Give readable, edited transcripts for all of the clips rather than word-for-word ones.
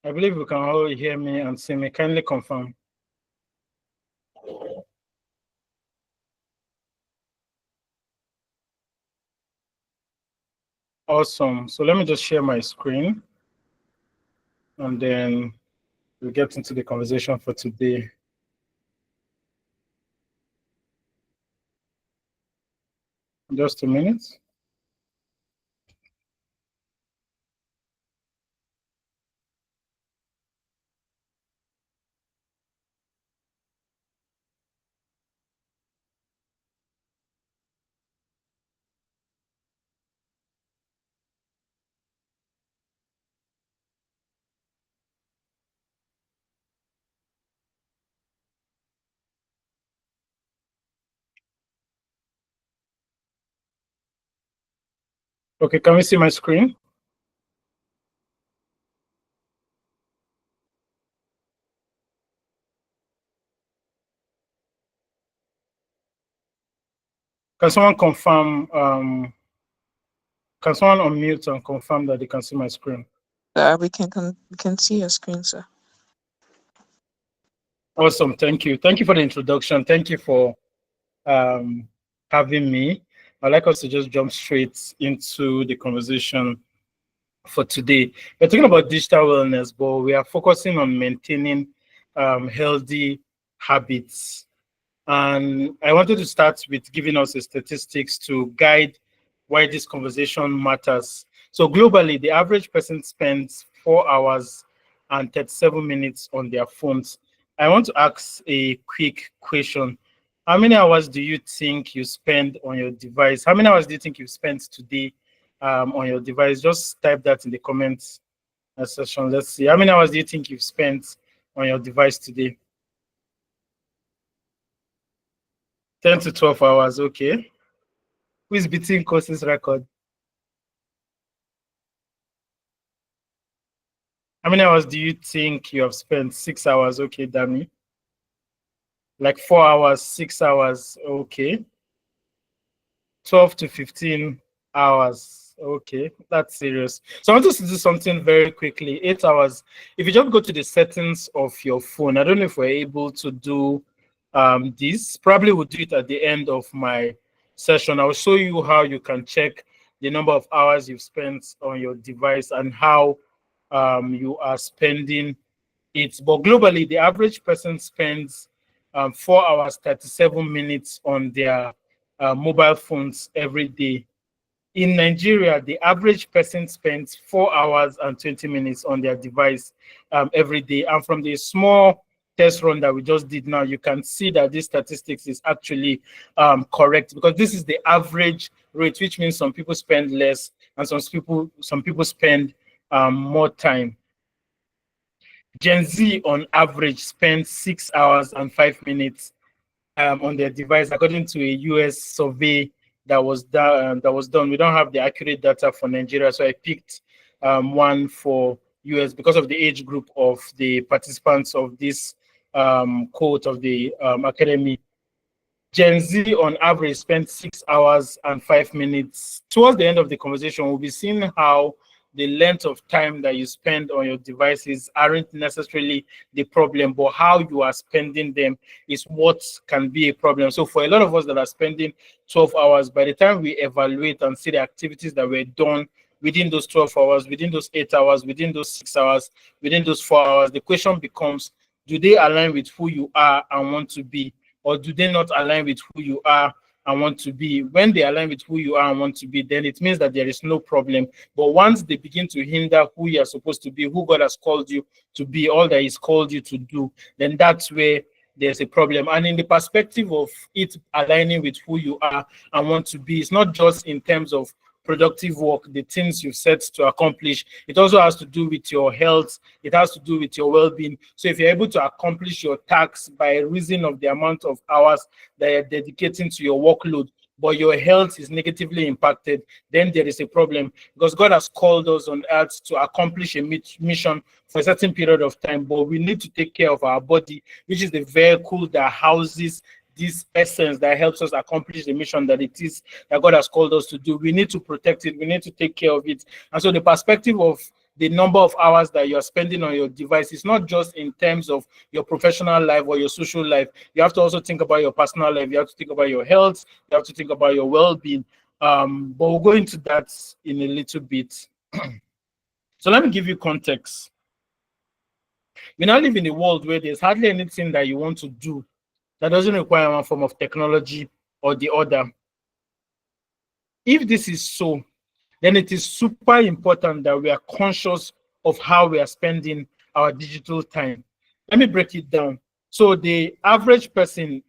I believe you can all hear me and see me. Kindly confirm. Awesome. So let me just share my screen and then we'll get into the conversation for today. Just a minute. Okay, can we see my screen? Can someone confirm? Can someone unmute and confirm that they can see my screen? We can see your screen, sir. Awesome. Thank you. Thank you for the introduction. Thank you for having me. I'd like us to just jump straight into the conversation for today. We're talking about digital wellness, but we are focusing on maintaining healthy habits. And I wanted to start with giving us a statistics to guide why this conversation matters. So globally, the average person spends 4 hours and 37 minutes on their phones. I want to ask a quick question. How many hours do you think you spend on your device? How many hours do you think you've spent today on your device? Just type that in the comments section. Let's see. How many hours do you think you've spent on your device today? 10 to 12 hours, okay. Who is beating Kosi's record? How many hours do you think you have spent? 6 hours, okay, Dami. Like 4 hours, 6 hours, okay. 12 to 15 hours, okay, that's serious. So I want us to do something very quickly. 8 hours. If you just go to the settings of your phone, I don't know if we're able to do this. Probably we'll do it at the end of my session. I'll show you how you can check the number of hours you've spent on your device and how you are spending it. But globally, the average person spends 4 hours, 37 minutes on their mobile phones every day. In Nigeria, the average person spends 4 hours and 20 minutes on their device every day. And from the small test run that we just did now, you can see that this statistics is actually correct, because this is the average rate, which means some people spend less and some people spend more time. Gen Z on average spends 6 hours and 5 minutes on their device, according to a US survey that was done. We don't have the accurate data for Nigeria, so I picked one for US because of the age group of the participants of this quote of the academy. Gen Z on average spent 6 hours and 5 minutes. Towards the end of the conversation, we'll be seeing how the length of time that you spend on your devices aren't necessarily the problem, but how you are spending them is what can be a problem. So for a lot of us that are spending 12 hours, by the time we evaluate and see the activities that were done within those 12 hours, within those 8 hours, within those 6 hours, within those 4 hours, the question becomes, do they align with who you are and want to be? Or do they not align with who you are and want to be? When they align with who you are and want to be, then it means that there is no problem. But once they begin to hinder who you are supposed to be, who God has called you to be, all that He's called you to do, then that's where there's a problem. And in the perspective of it aligning with who you are and want to be, it's not just in terms of productive work, the things you've set to accomplish. It also has to do with your health. It has to do with your well-being. So if you're able to accomplish your tasks by reason of the amount of hours that you're dedicating to your workload, but your health is negatively impacted, then there is a problem, because God has called us on earth to accomplish a mission for a certain period of time, but we need to take care of our body, which is the vehicle that houses this essence that helps us accomplish the mission that it is that God has called us to do. We need to protect it. We need to take care of it. And so the perspective of the number of hours that you're spending on your device. It's not just in terms of your professional life or your social life. You have to also think about your personal life. You have to think about your health. You have to think about your well-being. But we'll go into that in a little bit. So let me give you context. We now live in a world where there's hardly anything that you want to do that doesn't require one form of technology or the other. If this is so, then it is super important that we are conscious of how we are spending our digital time. Let me break it down. So the average person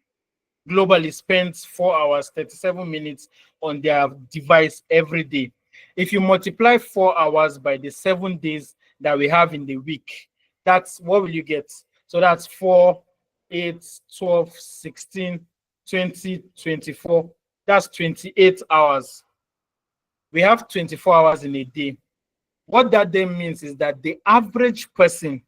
globally spends 4 hours, 37 minutes on their device every day. If you multiply 4 hours by the 7 days that we have in the week, that's what will you get? So that's 4, 8, 12, 16, 20, 24. That's 28 hours. We have 24 hours in a day. What that then means is that the average person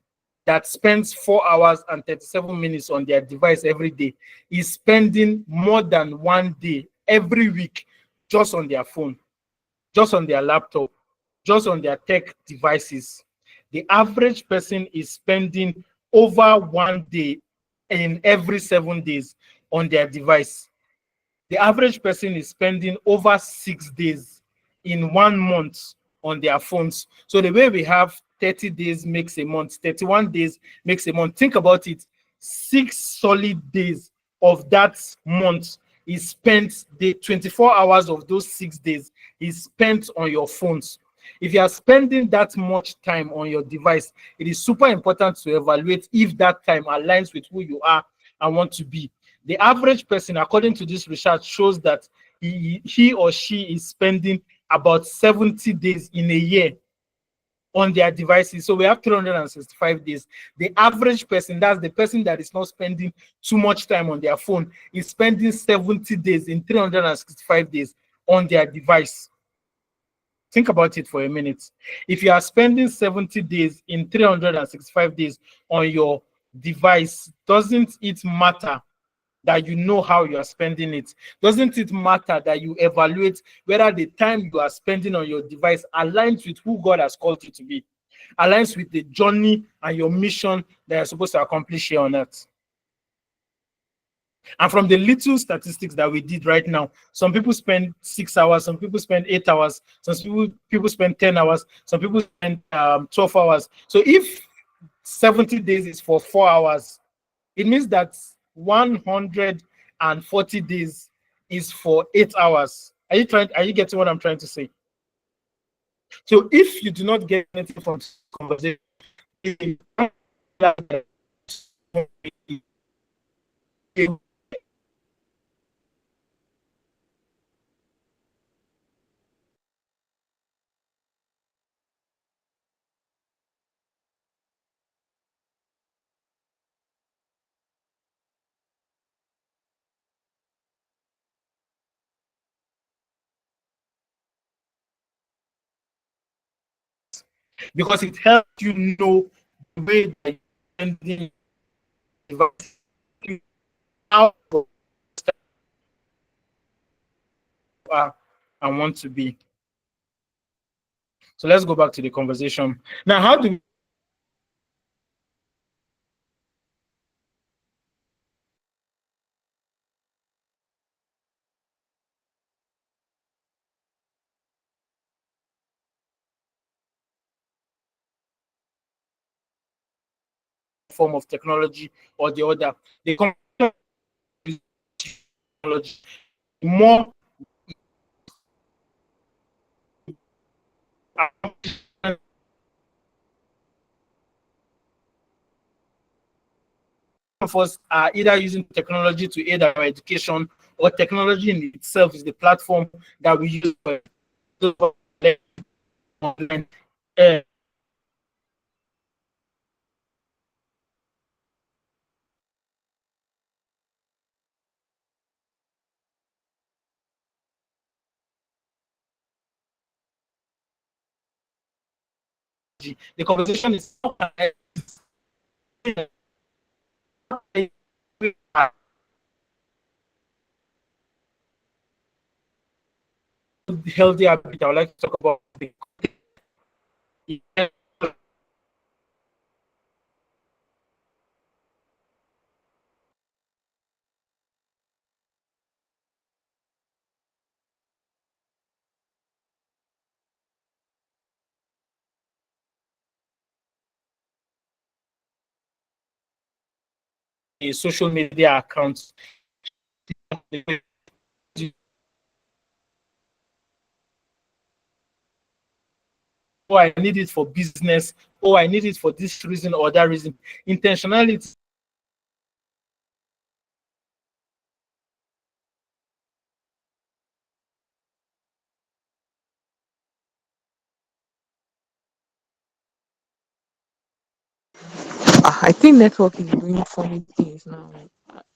that spends 4 hours and 37 minutes on their device every day is spending more than 1 day every week just on their phone, just on their laptop, just on their tech devices. The average person is spending over 1 day in every 7 days on their device. The average person is spending over 6 days in 1 month on their phones. So the way we have 30 days makes a month, 31 days makes a month. Think about it. 6 solid days of that month is spent, the 24 hours of those 6 days is spent on your phones. If you are spending that much time on your device, it is super important to evaluate if that time aligns with who you are and want to be. The average person, according to this research, shows that he or she is spending about 70 days in a year on their devices. So we have 365 days. The average person, that's the person that is not spending too much time on their phone, is spending 70 days in 365 days on their device. Think about it for a minute. If you are spending 70 days in 365 days on your device, doesn't it matter that you know how you are spending it? Doesn't it matter that you evaluate whether the time you are spending on your device aligns with who God has called you to be, aligns with the journey and your mission that you're supposed to accomplish here on earth? And from the little statistics that we did right now, some people spend 6 hours, some people spend 8 hours, some people spend 10 hours, some people spend 12 hours. So if 70 days is for 4 hours, it means that 140 days is for 8 hours. Are you getting what I'm trying to say? So if you do not get anything from this conversation, because it helps you know the way that you're spending how I want to be. So let's go back to the conversation. Now, how do we form of technology or the other? The technology more of us are either using technology to aid our education, or technology in itself is the platform that we use for online. The conversation is healthy habit. I would like to talk about the a social media account. Oh, I need it for business. Oh, I need it for this reason or that reason. Intentionality. I think network is doing funny things now.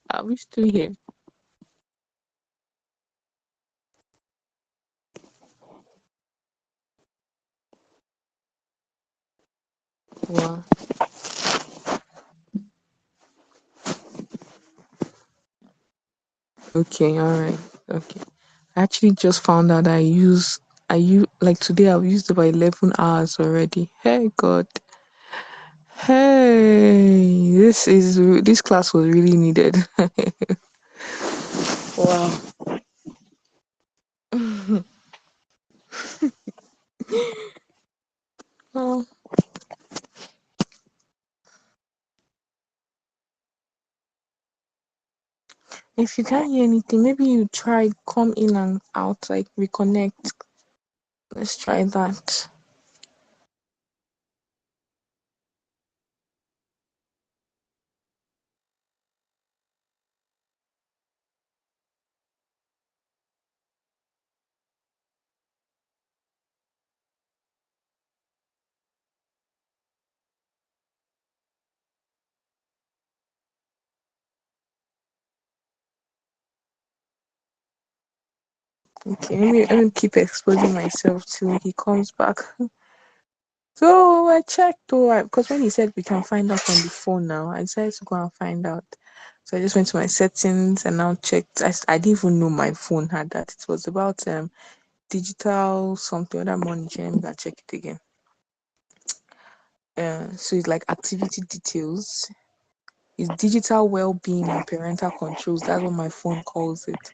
Are we still here? Wow. Okay, all right. Okay. I actually just found out I use like today I've used about 11 hours already. Hey God. Hey, this class was really needed. Wow. Well, if you can't hear anything, maybe you try come in and out, like reconnect. Let's try that. Okay, let me keep exposing myself till he comes back. So I checked though, because when he said we can find out on the phone now, I decided to go and find out. So I just went to my settings and now checked. I didn't even know my phone had that. It was about digital something other monitoring. Let me go check it again. So it's like activity details. It's digital well-being and parental controls. That's what my phone calls it.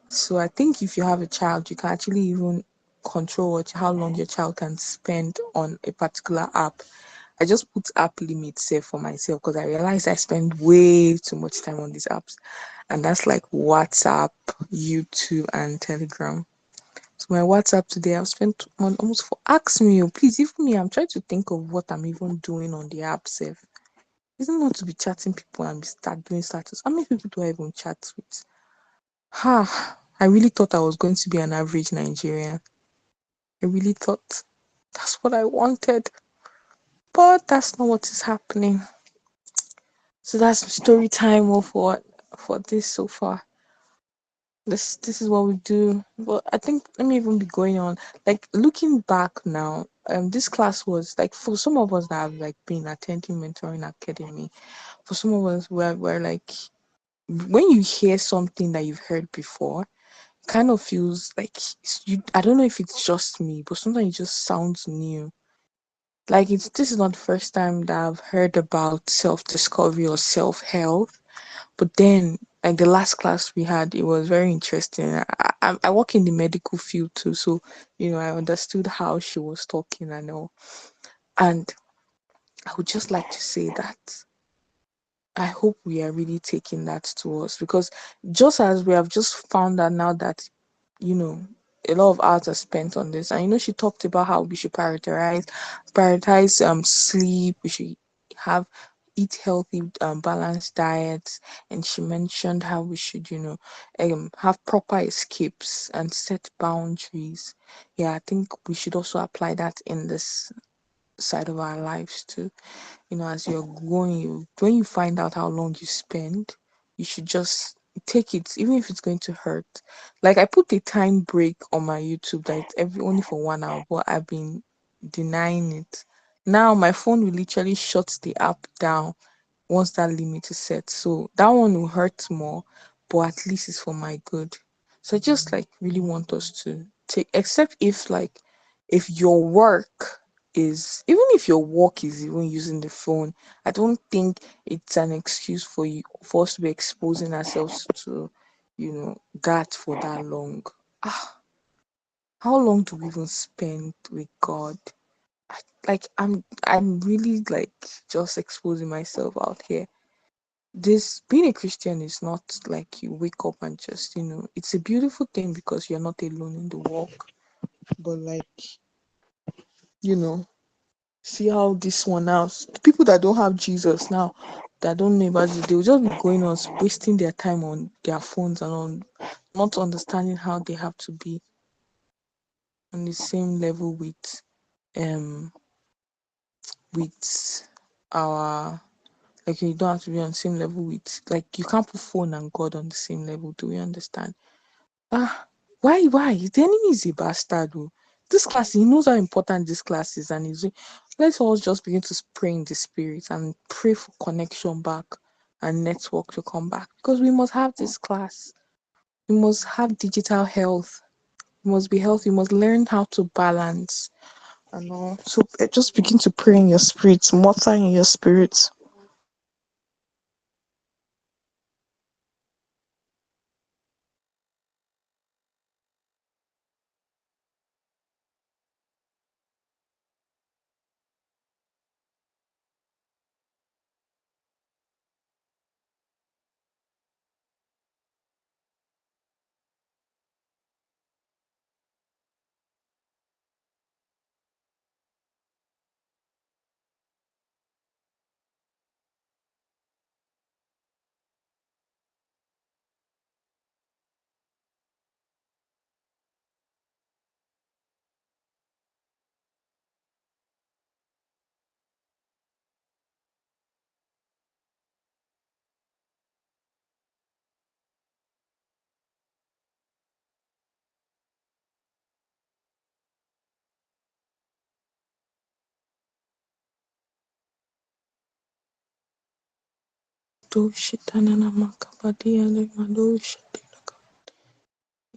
So I think if you have a child, you can actually even control how long your child can spend on a particular app. I just put app limits there for myself because I realized I spend way too much time on these apps. And that's like WhatsApp, YouTube, and Telegram. So my WhatsApp today, I've spent on almost for ask me, oh, please, even me, I'm trying to think of what I'm even doing on the app self. Isn't not to be chatting people and start doing status. How many people do I even chat with? Ha! I really thought I was going to be an average Nigerian. I really thought that's what I wanted, but that's not what is happening. So that's story time of what for this so far. This is what we do. But I think let me even be going on. Like looking back now, this class was like for some of us that have like been attending mentoring academy. For some of us, we're like when you hear something that you've heard before, kind of feels like you. I don't know if it's just me, but sometimes it just sounds new. Like this is not the first time that I've heard about self discovery or self help. But then, like the last class we had, it was very interesting. I work in the medical field too, so I understood how she was talking and all. And I would just like to say that I hope we are really taking that to us because just as we have just found out now that you know a lot of hours are spent on this, and she talked about how we should prioritize sleep, we should have eat healthy balanced diets, and she mentioned how we should have proper escapes and set boundaries. Yeah, I think we should also apply that in this side of our lives too. As you're going, when you find out how long you spend, you should just take it, even if it's going to hurt. Like I put a time break on my YouTube that it's every only for 1 hour, but I've been denying it. Now my phone will literally shut the app down once that limit is set. So that one will hurt more, but at least it's for my good. So I just like really want us to take, except if like if your work is even if your work is even using the phone, I don't think it's an excuse for us to be exposing ourselves to, that for that long. Ah, how long do we even spend with God? Like I'm really like just exposing myself out here. this being a Christian is not like you wake up and just, it's a beautiful thing because you're not alone in the walk. But like, you know, see how this one now, people that don't have Jesus now, that don't know about it, they'll just be going on wasting their time on their phones and on not understanding how they have to be on the same level um with our, like, you don't have to be on the same level with, like, you can't put phone and God on the same level. Do we understand? Ah, why? The enemy is a bastard. Oh. This class, he knows how important this class is, and let's all just begin to pray in the spirit and pray for connection back and network to come back, because we must have this class. We must have digital health. We must be healthy. We must learn how to balance and all. So just begin to pray in your spirit, mutter in your spirit.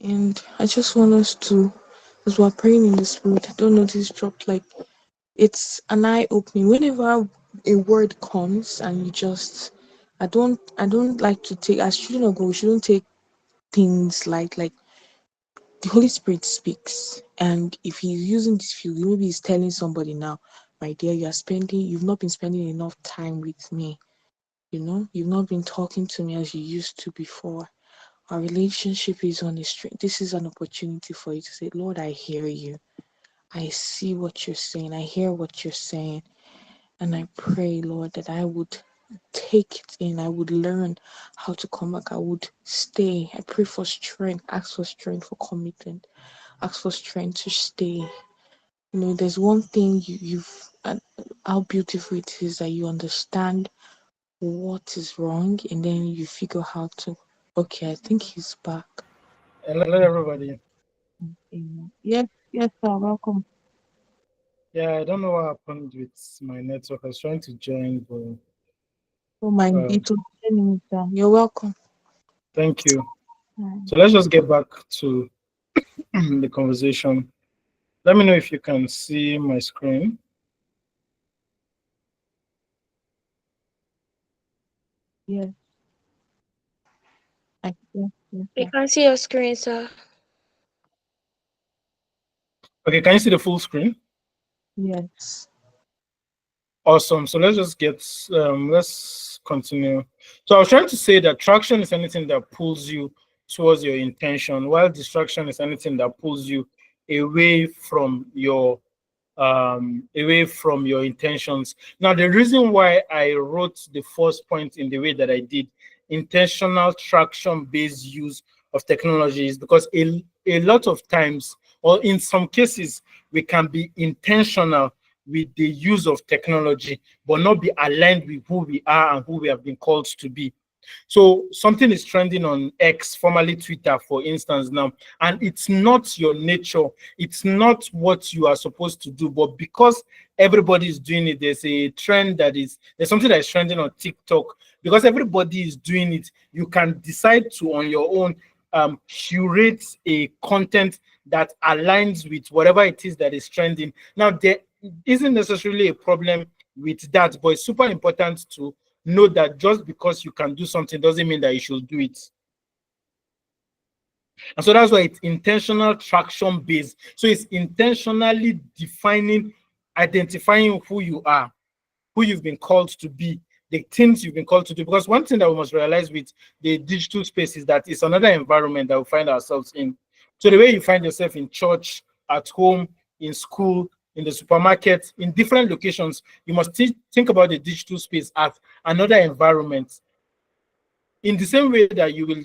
And I just want us to, as we're praying in the spirit, I don't know, this dropped, like, it's an eye opening. Whenever a word comes and you just, I don't like to take, as children of God, we shouldn't take things like the Holy Spirit speaks. And if he's using this field, maybe he's telling somebody now, my dear, you've not been spending enough time with me. You've not been talking to me as you used to before. Our relationship is on a string. This is an opportunity for you to say, Lord, I hear you. I see what you're saying. I hear what you're saying. And I pray, Lord, that I would take it in. I would learn how to come back. I would stay. I pray for strength. Ask for strength for commitment. Ask for strength to stay. There's one thing you've, how beautiful it is that you understand what is wrong, and then you figure how to, okay, I think he's back. Hello, everybody. Yes, yes, sir, welcome. Yeah, I don't know what happened with my network. I was trying to join, but Oh my, um, it was 10 minutes, sir. You're welcome. thank you. So let's just get back to the conversation. Let me know if you can see my screen. Yes, yes, We sir. can see your screen, sir. Okay, can you see the full screen? Yes. Awesome. So let's continue. So I was trying to say that traction is anything that pulls you towards your intention, while distraction is anything that pulls you away from your intentions. Now, the reason why I wrote the first point in the way that I did, intentional traction-based use of technology, is because a lot of times, or in some cases, we can be intentional with the use of technology, but not be aligned with who we are and who we have been called to be. So something is trending on X, formerly Twitter, for instance, now, and it's not your nature. It's not what you are supposed to do. But because everybody is doing it, there's something that is trending on TikTok. Because everybody is doing it, you can decide to, on your own, curate a content that aligns with whatever it is that is trending. Now, there isn't necessarily a problem with that, but it's super important to know that just because you can do something doesn't mean that you should do it. And so that's why it's intentional traction based. So it's intentionally identifying who you are, who you've been called to be, the things you've been called to do. Because one thing that we must realize with the digital space is that it's another environment that we find ourselves in. So the way you find yourself in church, at home, in school, in the supermarket, in different locations, you must think about the digital space as another environment. In the same way that you will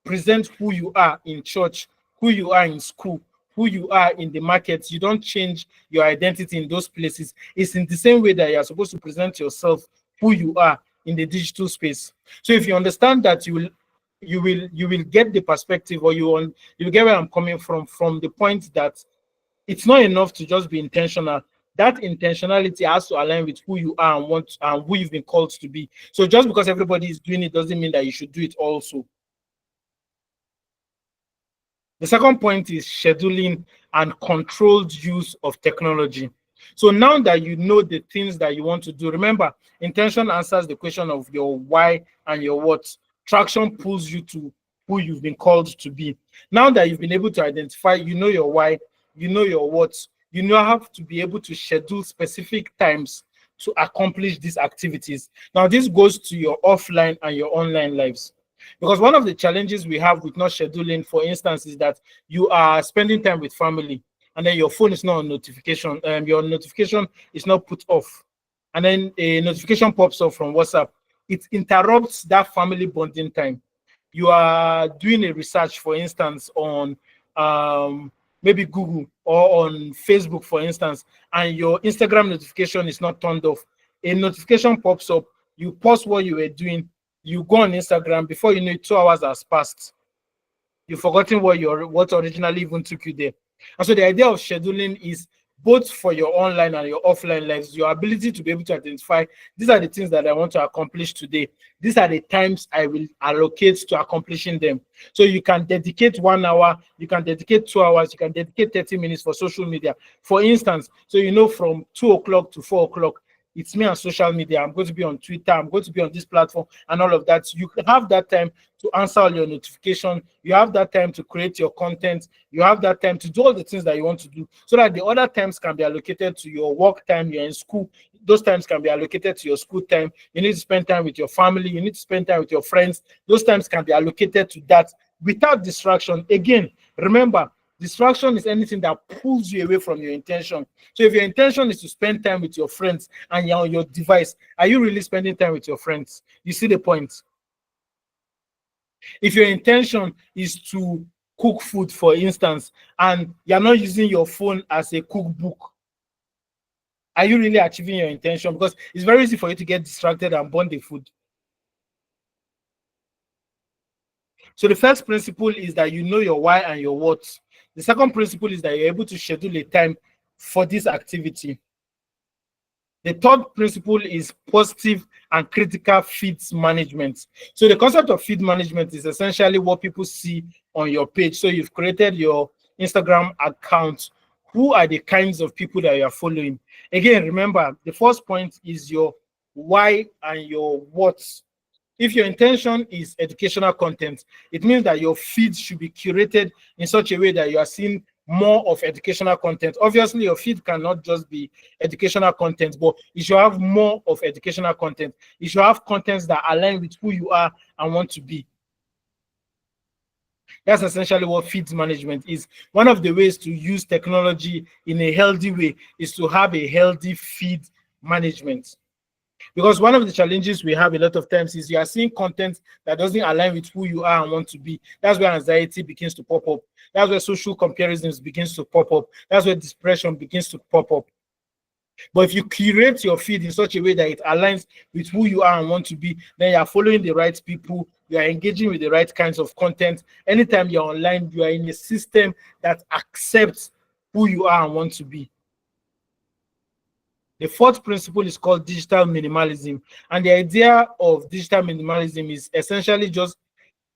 present who you are in church, who you are in school, who you are in the market. You don't change your identity in those places. It's in the same way that you are supposed to present yourself, who you are in the digital space. So if you understand that, you will get the perspective, or you get where I'm coming from the point that it's not enough to just be intentional. That intentionality has to align with who you are and who you've been called to be. So just because everybody is doing it doesn't mean that you should do it also. The second point is scheduling and controlled use of technology. So now that you know the things that you want to do, remember, intention answers the question of your why and your what. Traction pulls you to who you've been called to be. Now that you've been able to identify, you know your why, you know your what, you now have to be able to schedule specific times to accomplish these activities. Now, this goes to your offline and your online lives. Because one of the challenges we have with not scheduling, for instance, is that you are spending time with family and then your phone is not on notification, your notification is not put off, and then a notification pops up from WhatsApp. It interrupts that family bonding time. You are doing a research, for instance, on maybe Google or on Facebook, for instance, and your Instagram notification is not turned off. A notification pops up, you pause what you were doing, you go on Instagram, before you know it, 2 hours has passed. You've forgotten what originally even took you there. And so the idea of scheduling is both for your online and your offline lives, your ability to be able to identify, these are the things that I want to accomplish today. These are the times I will allocate to accomplishing them. So you can dedicate 1 hour, you can dedicate 2 hours, you can dedicate 30 minutes for social media. For instance, so you know from 2 o'clock to 4 o'clock, it's me on social media. I'm going to be on Twitter. I'm going to be on this platform and all of that. You have that time to answer all your notifications. You have that time to create your content. You have that time to do all the things that you want to do, so that the other times can be allocated to your work time. You're in school. Those times can be allocated to your school time. You need to spend time with your family. You need to spend time with your friends. Those times can be allocated to that without distraction. Again, remember, distraction is anything that pulls you away from your intention. So if your intention is to spend time with your friends and you're on your device, are you really spending time with your friends? You see the point? If your intention is to cook food, for instance, and you're not using your phone as a cookbook, are you really achieving your intention? Because it's very easy for you to get distracted and burn the food. So the first principle is that you know your why and your what. The second principle is that you're able to schedule a time for this activity. The third principle is positive and critical feeds management. So the concept of feed management is essentially what people see on your page. So you've created your Instagram account. Who are the kinds of people that you are following? Again, remember, the first point is your why and your what. If your intention is educational content, it means that your feed should be curated in such a way that you are seeing more of educational content. Obviously, your feed cannot just be educational content, but you should have more of educational content. You should have contents that align with who you are and want to be. That's essentially what feeds management is. One of the ways to use technology in a healthy way is to have a healthy feed management. Because one of the challenges we have a lot of times is you are seeing content that doesn't align with who you are and want to be. That's where anxiety begins to pop up. That's where social comparisons begins to pop up. That's where depression begins to pop up. But if you curate your feed in such a way that it aligns with who you are and want to be, then you are following the right people, you are engaging with the right kinds of content. Anytime you're online, you are in a system that accepts who you are and want to be. The fourth principle is called digital minimalism. And the idea of digital minimalism is essentially just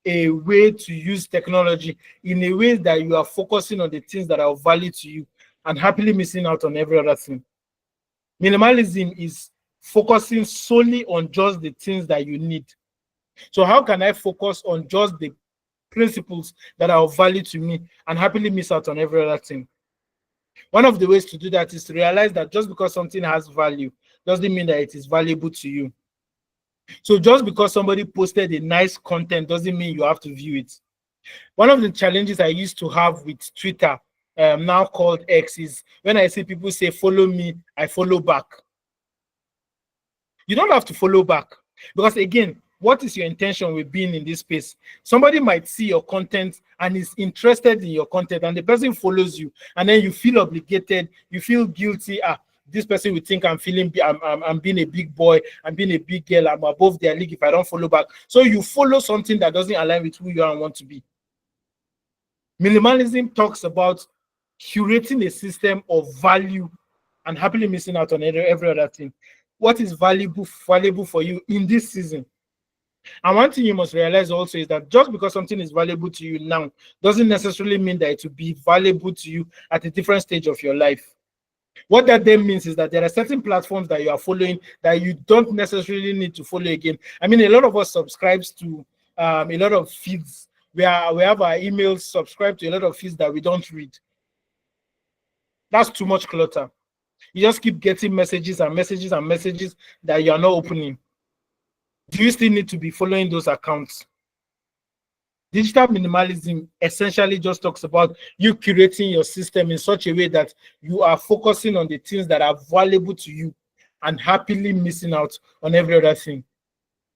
a way to use technology in a way that you are focusing on the things that are of value to you and happily missing out on every other thing. Minimalism is focusing solely on just the things that you need. So how can I focus on just the principles that are of value to me and happily miss out on every other thing? One of the ways to do that is to realize that just because something has value doesn't mean that it is valuable to you. So just because somebody posted a nice content doesn't mean you have to view it. One of the challenges I used to have with Twitter, now called X, is when I see people say, follow me, I follow back. You don't have to follow back because, again, what is your intention with being in this space? Somebody might see your content and is interested in your content, and the person follows you, and then you feel obligated, you feel guilty. This person will think I'm being a big boy, I'm being a big girl, I'm above their league if I don't follow back. So you follow something that doesn't align with who you are and want to be. Minimalism talks about curating a system of value and happily missing out on every other thing. What is valuable for you in this season? And one thing you must realize also is that just because something is valuable to you now doesn't necessarily mean that it will be valuable to you at a different stage of your life. What that then means is that there are certain platforms that you are following that you don't necessarily need to follow again. I mean, a lot of us subscribes to a lot of feeds. We have our emails subscribed to a lot of feeds that we don't read. That's too much clutter. You just keep getting messages and messages and messages that you are not opening. Do you still need to be following those accounts? Digital minimalism essentially just talks about you curating your system in such a way that you are focusing on the things that are valuable to you and happily missing out on every other thing.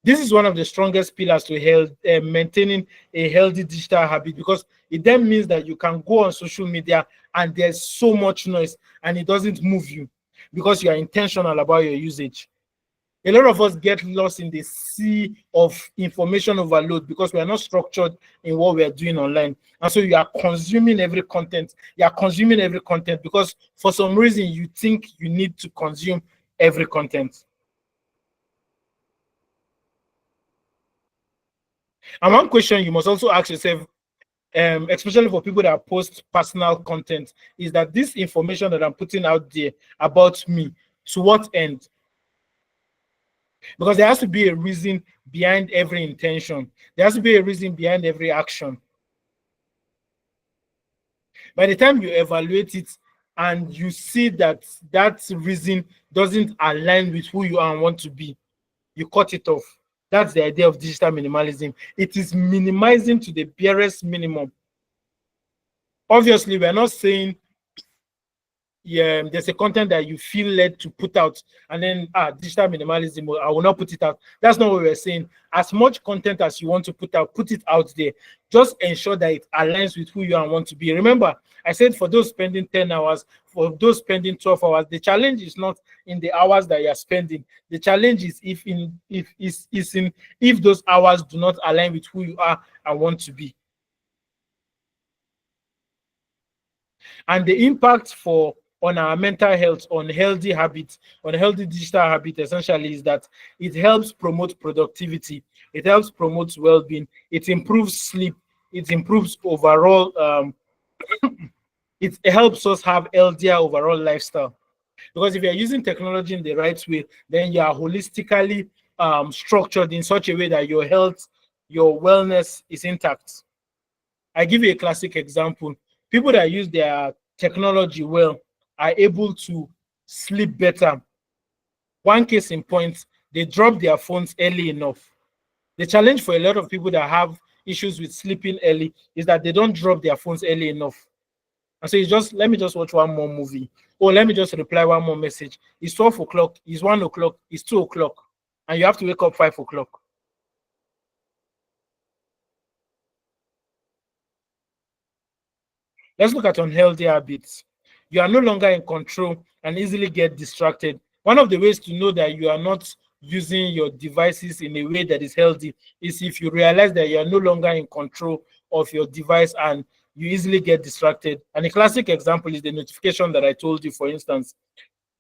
This is one of the strongest pillars to maintaining a healthy digital habit, because it then means that you can go on social media and there's so much noise and it doesn't move you because you are intentional about your usage. A lot of us get lost in the sea of information overload because we are not structured in what we are doing online. And so you are consuming every content. You are consuming every content because for some reason you think you need to consume every content. And one question you must also ask yourself, especially for people that post personal content, is that this information that I'm putting out there about me, to what end? Because there has to be a reason behind every intention. There has to be a reason behind every action. By the time you evaluate it and you see that that reason doesn't align with who you are and want to be, you cut it off. That's the idea of digital minimalism. It is minimizing to the barest minimum. Obviously, we're not saying there's a content that you feel led to put out and then digital minimalism, I will not put it out. That's not what we're saying. As much content as you want to put out, put it out there. Just ensure that it aligns with who you are and want to be. Remember, I said for those spending 10 hours, for those spending 12 hours, the challenge is not in the hours that you are spending. The challenge is if those hours do not align with who you are and want to be. And the impact on our mental health, on healthy habits, on healthy digital habit, essentially, is that it helps promote productivity, it helps promote well-being, it improves sleep, it improves overall, it helps us have healthier overall lifestyle. Because if you're using technology in the right way, then you are holistically structured in such a way that your health, your wellness is intact. I give you a classic example. People that use their technology well are able to sleep better. One case in point, they drop their phones early enough. The challenge for a lot of people that have issues with sleeping early is that they don't drop their phones early enough. And so it's just, let me just watch one more movie. Or let me just reply one more message. It's 12 o'clock, it's 1 o'clock, it's 2 o'clock. And you have to wake up 5 o'clock. Let's look at unhealthy habits. You are no longer in control and easily get distracted. One of the ways to know that you are not using your devices in a way that is healthy is if you realize that you are no longer in control of your device and you easily get distracted. And a classic example is the notification that I told you, for instance.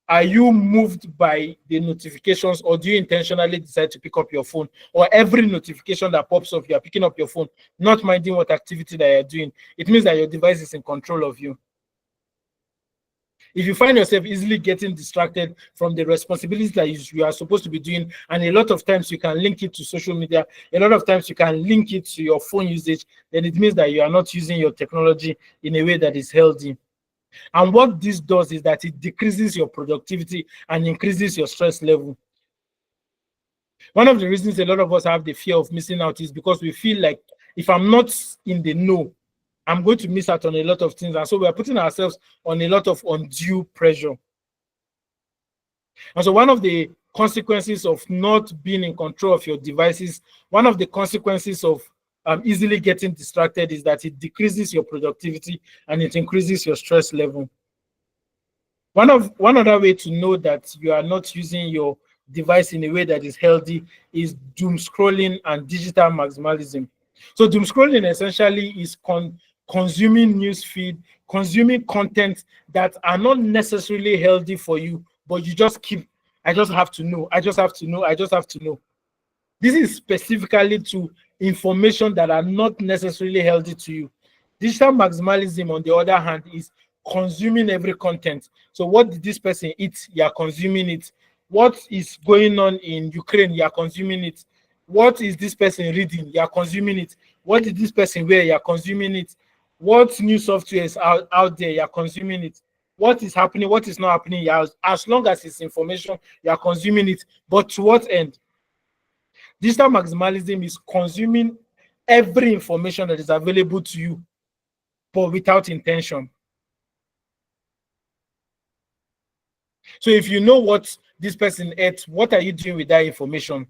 Are you moved by the notifications, or do you intentionally decide to pick up your phone? Or every notification that pops up, you are picking up your phone, not minding what activity that you're doing? It means that your device is in control of you. If you find yourself easily getting distracted from the responsibilities that you are supposed to be doing, and a lot of times you can link it to social media, a lot of times you can link it to your phone usage, then it means that you are not using your technology in a way that is healthy. And what this does is that it decreases your productivity and increases your stress level. One of the reasons a lot of us have the fear of missing out is because we feel like if I'm not in the know, I'm going to miss out on a lot of things. And so we are putting ourselves on a lot of undue pressure. And so one of the consequences of not being in control of your devices, one of the consequences of easily getting distracted is that it decreases your productivity and it increases your stress level. One other way to know that you are not using your device in a way that is healthy is doom scrolling and digital maximalism. So doom scrolling essentially is consuming news feed, consuming content that are not necessarily healthy for you, but you just keep, I just have to know, I just have to know, I just have to know. This is specifically to information that are not necessarily healthy to you. Digital maximalism, on the other hand, is consuming every content. So what did this person eat? You are consuming it. What is going on in Ukraine? You are consuming it. What is this person reading? You are consuming it. What did this person wear? You are consuming it. What new software is out there? You are consuming it. What is happening? What is not happening? You are, as long as it's information, you are consuming it. But to what end? Digital maximalism is consuming every information that is available to you, but without intention. So if you know what this person ate, what are you doing with that information?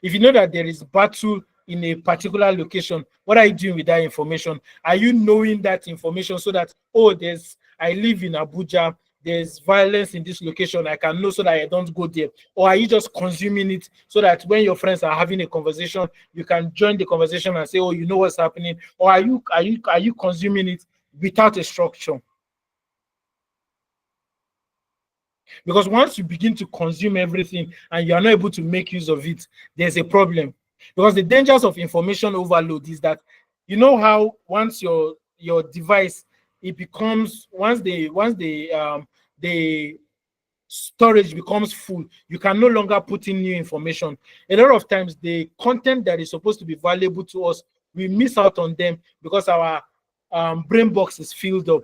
If you know that there is battle in a particular location, what are you doing with that information? Are you knowing that information so that, oh, I live in Abuja, there's violence in this location, I can know so that I don't go there? Or are you just consuming it so that when your friends are having a conversation, you can join the conversation and say, oh, you know what's happening? Or are you consuming it without a structure? Because once you begin to consume everything and you are not able to make use of it, there's a problem. Because the dangers of information overload is that, you know how once your device, it becomes, the storage becomes full, you can no longer put in new information. A lot of times the content that is supposed to be valuable to us, we miss out on them because our brain box is filled up.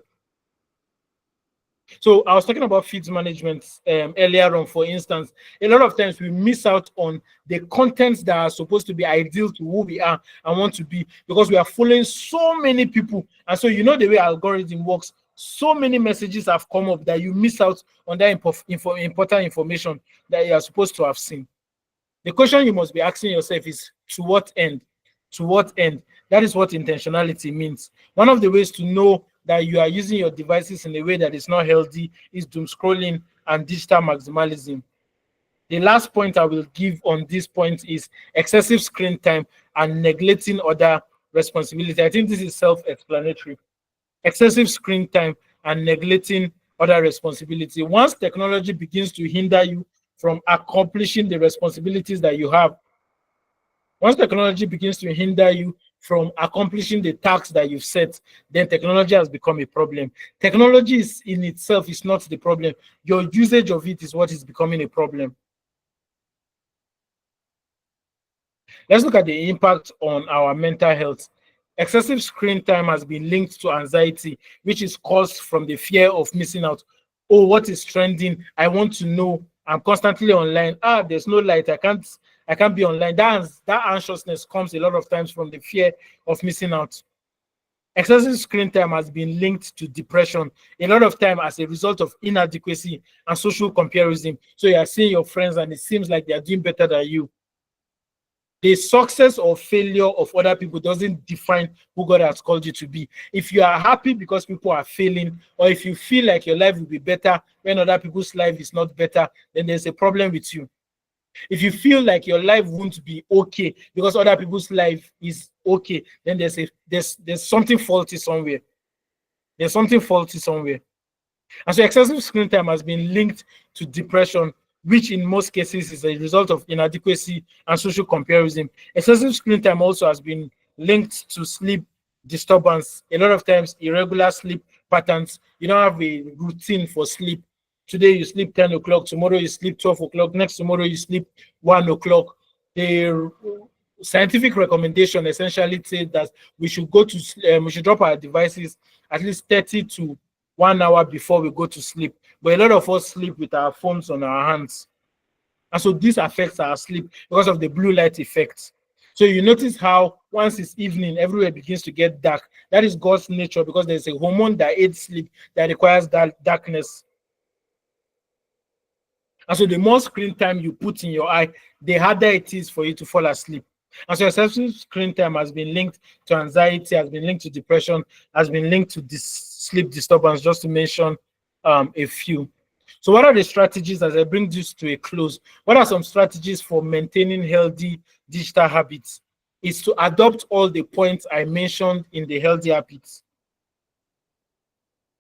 So I was talking about feeds management earlier on. For instance, a lot of times we miss out on the contents that are supposed to be ideal to who we are and want to be, because we are following so many people. And so you know the way algorithm works, so many messages have come up that you miss out on that important information that you are supposed to have seen. The question you must be asking yourself is, to what end? To what end? That is what intentionality means. One of the ways to know that you are using your devices in a way that is not healthy is doom scrolling and digital maximalism. The last point I will give on this point is excessive screen time and neglecting other responsibility. I think this is self-explanatory. Excessive screen time and neglecting other responsibility. Once technology begins to hinder you from accomplishing the responsibilities that you have, once technology begins to hinder you from accomplishing the tasks that you've set, then technology has become a problem. Technology is in itself is not the problem. Your usage of it is what is becoming a problem. Let's look at the impact on our mental health. Excessive screen time has been linked to anxiety, which is caused from the fear of missing out. Oh, what is trending? I want to know. I'm constantly online. There's no light. I can't be online. That anxiousness comes a lot of times from the fear of missing out. Excessive screen time has been linked to depression a lot of time as a result of inadequacy and social comparison. So you are seeing your friends and it seems like they are doing better than you. The success or failure of other people doesn't define who God has called you to be. If you are happy because people are failing, or if you feel like your life will be better when other people's life is not better, then there's a problem with you. If you feel like your life won't be okay because other people's life is okay, then there's something faulty somewhere. There's something faulty somewhere. And so excessive screen time has been linked to depression, which in most cases is a result of inadequacy and social comparison. Excessive screen time also has been linked to sleep disturbance. A lot of times, irregular sleep patterns. You don't have a routine for sleep. Today you sleep 10 o'clock, tomorrow you sleep 12 o'clock, next tomorrow you sleep 1 o'clock. The scientific recommendation essentially says that we should we should drop our devices at least 30 to 1 hour before we go to sleep. But a lot of us sleep with our phones on our hands. And so this affects our sleep because of the blue light effect. So you notice how once it's evening, everywhere begins to get dark. That is God's nature, because there's a hormone that aids sleep that requires that darkness. And so the more screen time you put in your eye, the harder it is for you to fall asleep. And so excessive screen time has been linked to anxiety, has been linked to depression, has been linked to this sleep disturbance, just to mention a few. So what are the strategies, as I bring this to a close? What are some strategies for maintaining healthy digital habits? Is to adopt all the points I mentioned in the healthy habits.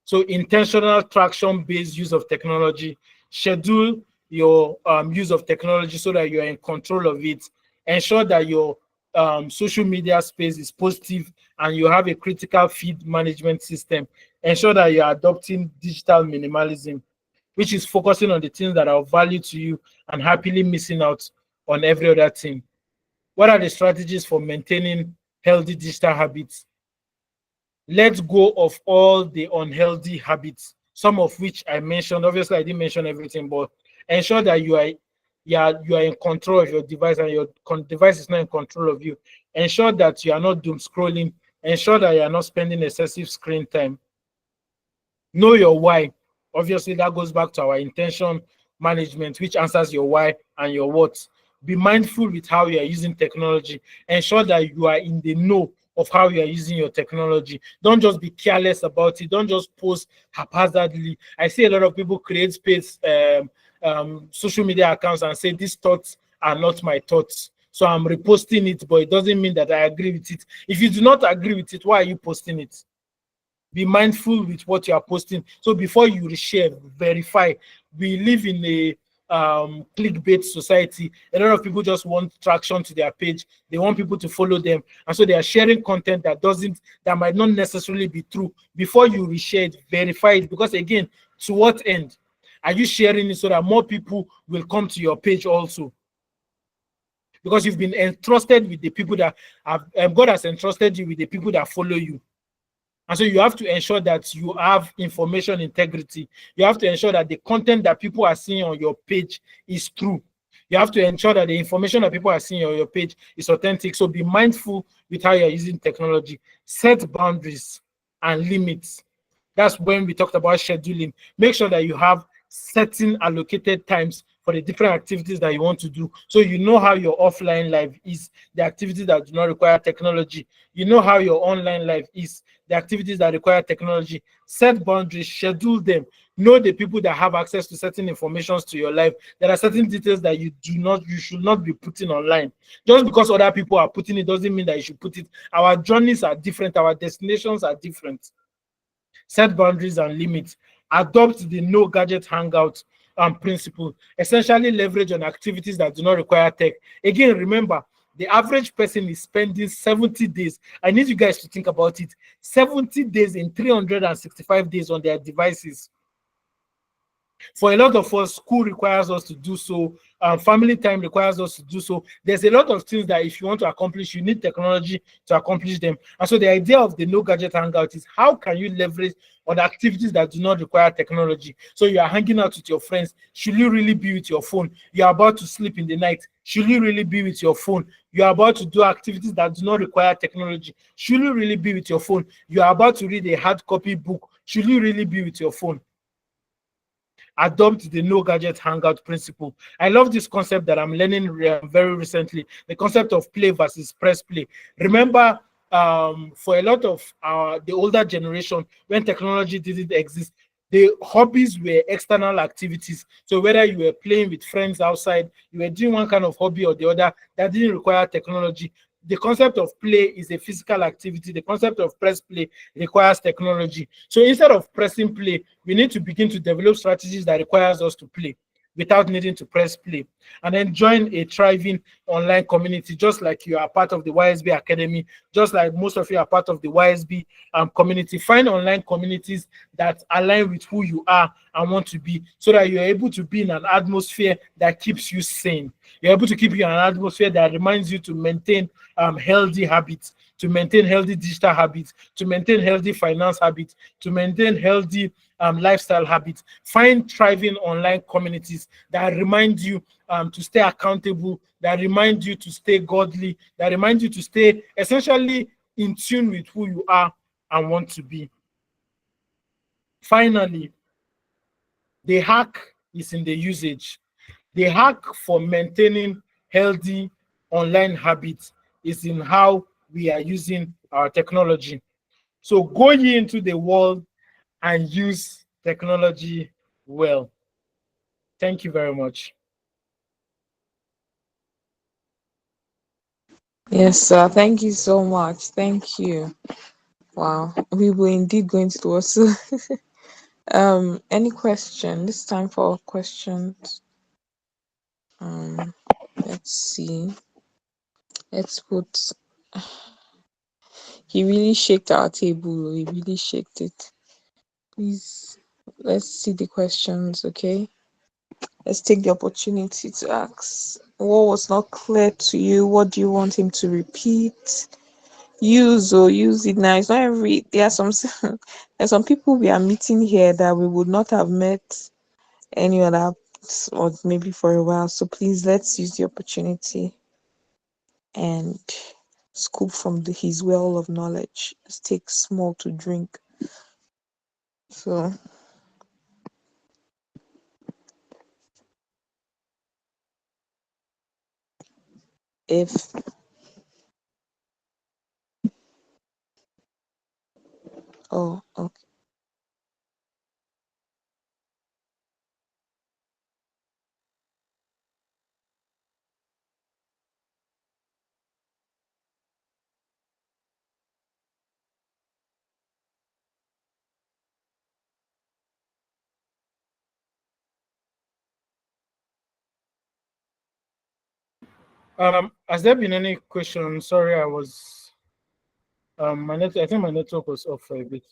So intentional traction-based use of technology, schedule your use of technology so that you are in control of it. Ensure that your social media space is positive and you have a critical feed management system. Ensure that you are adopting digital minimalism, which is focusing on the things that are of value to you and happily missing out on every other thing. What are the strategies for maintaining healthy digital habits? Let go of all the unhealthy habits, some of which I mentioned. Obviously, I didn't mention everything, but ensure that you are in control of your device and your device is not in control of you. Ensure that you are not doom scrolling. Ensure that you are not spending excessive screen time. Know your why. Obviously, that goes back to our intention management, which answers your why and your what. Be mindful with how you are using technology. Ensure that you are in the know of how you are using your technology. Don't just be careless about it. Don't just post haphazardly. I see a lot of people create space social media accounts and say these thoughts are not my thoughts, so I'm reposting it, but it doesn't mean that I agree with it. If you do not agree with it, why are you posting it? Be mindful with what you are posting. So before you reshare, verify. We live in a clickbait society. A lot of people just want traction to their page. They want people to follow them, and so they are sharing content that might not necessarily be true. Before you reshare it, verify it, because again, to what end? Are you sharing it so that more people will come to your page also? Because you've been entrusted with the people that have God has entrusted you with the people that follow you. And so you have to ensure that you have information integrity. You have to ensure that the content that people are seeing on your page is true. You have to ensure that the information that people are seeing on your page is authentic. So be mindful with how you're using technology. Set boundaries and limits. That's when we talked about scheduling. Make sure that you have certain allocated times for the different activities that you want to do. So you know how your offline life is, the activities that do not require technology. You know how your online life is, the activities that require technology. Set boundaries, schedule them. Know the people that have access to certain informations to your life. There are certain details that you should not be putting online. Just because other people are putting it doesn't mean that you should put it. Our journeys are different, our destinations are different. Set boundaries and limits. Adopt the no gadget hangout principle. Essentially leverage on activities that do not require tech. Again, remember, the average person is spending 70 days. I need you guys to think about it. 70 days in 365 days on their devices. For a lot of us, school requires us to do so. Family time requires us to do so. There's a lot of things that if you want to accomplish, you need technology to accomplish them. And so the idea of the no gadget hangout is how can you leverage on activities that do not require technology? So you are hanging out with your friends. Should you really be with your phone? You are about to sleep in the night. Should you really be with your phone? You are about to do activities that do not require technology. Should you really be with your phone? You are about to read a hard copy book. Should you really be with your phone? Adopt the no gadget hangout principle. I love this concept that I'm learning very recently, the concept of play versus press play. Remember, for a lot of the older generation, when technology didn't exist, the hobbies were external activities. So whether you were playing with friends outside, you were doing one kind of hobby or the other that didn't require technology. The concept of play is a physical activity. The concept of press play requires technology. So instead of pressing play, we need to begin to develop strategies that requires us to play without needing to press play. And then join a thriving online community, just like you are part of the YSB Academy, just like most of you are part of the YSB community. Find online communities that align with who you are and want to be, so that you're able to be in an atmosphere that keeps you sane. You're able to keep you in an atmosphere that reminds you to maintain healthy habits. to maintain healthy digital habits, to maintain healthy finance habits, to maintain healthy lifestyle habits. Find thriving online communities that remind you to stay accountable, that remind you to stay godly, that remind you to stay essentially in tune with who you are and want to be. Finally, the hack is in the usage. The hack for maintaining healthy online habits is in how we are using our technology. So go ye into the world and use technology well. Thank you very much. Yes, sir. Thank you so much. Thank you. Wow. We were indeed going to also any question? This time for questions. Um let's see. Let's put he really shaked our table. He really shaked it. Please let's see the questions, okay? Let's take the opportunity to ask what was not clear to you. What do you want him to repeat? Use it now. It's not every there are some there's some people we are meeting here that we would not have met any other or maybe for a while. So please let's use the opportunity and scoop from his well of knowledge. Let's take small to drink. So if oh okay. Has there been any question? Sorry, I was my net. I think my network was off for a bit.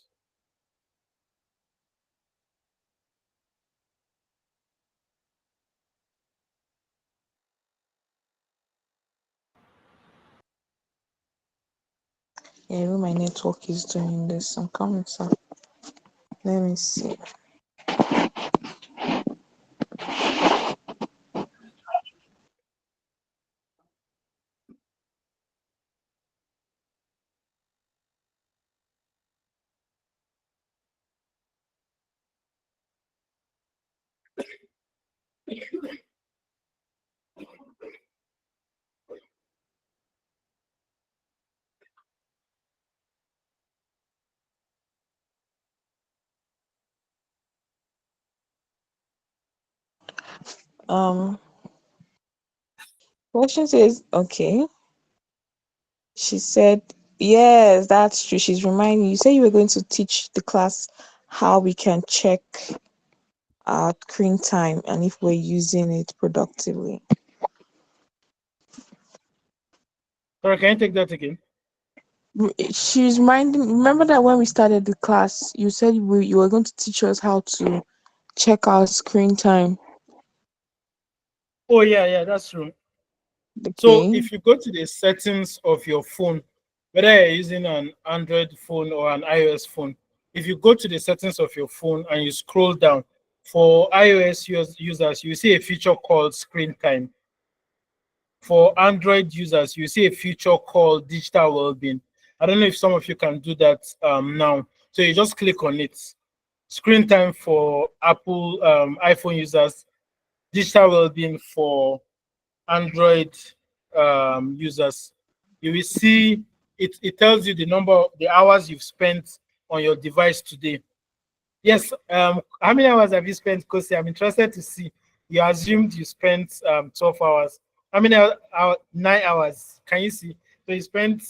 Yeah, my network is doing this. I'm coming, sir. Let me see. Um Question says, okay. She said, yes, that's true. She's reminding you. You said you were going to teach the class how we can check our screen time and if we're using it productively. Sorry, can you take that again? She's reminding. Remember that when we started the class, you said you were going to teach us how to check our screen time. Oh yeah, that's true. So Okay. if you go to the settings of your phone, whether you're using an Android phone or an iOS phone, if you go to the settings of your phone and you scroll down, for iOS users, you see a feature called screen time. For Android users, you see a feature called digital well-being. I don't know if some of you can do that now. So you just click on it. Screen time for Apple iPhone users, digital well-being for Android users. You will see it tells you the hours you've spent on your device today. Yes, how many hours have you spent, Kosi? I'm interested to see. You assumed you spent 12 hours. How many 9 hours? Can you see? So you spent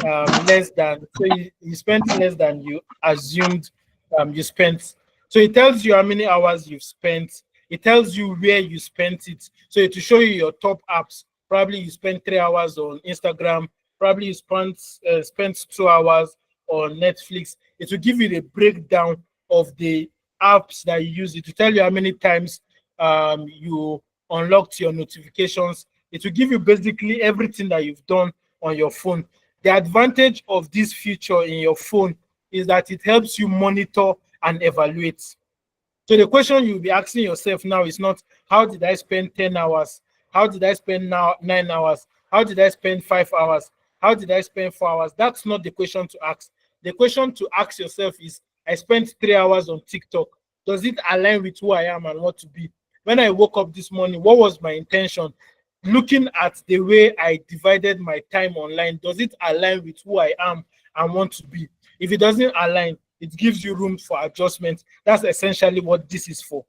less than, so you spent less than you assumed you spent. So it tells you how many hours you've spent. It tells you where you spent it. So to show you your top apps, probably you spent 3 hours on Instagram. Probably you spent 2 hours on Netflix. It will give you the breakdown of the apps that you use. It will tell you how many times you unlocked your notifications. It will give you basically everything that you've done on your phone. The advantage of this feature in your phone is that it helps you monitor and evaluate. So the question you'll be asking yourself now is not how did I spend 10 hours? How did I spend now 9 hours? How did I spend 5 hours? How did I spend 4 hours? That's not the question to ask. The question to ask yourself is I spent 3 hours on TikTok. Does it align with who I am and what to be? When I woke up this morning, what was my intention? Looking at the way I divided my time online, does it align with who I am and want to be? If it doesn't align, it gives you room for adjustment. That's essentially what this is for.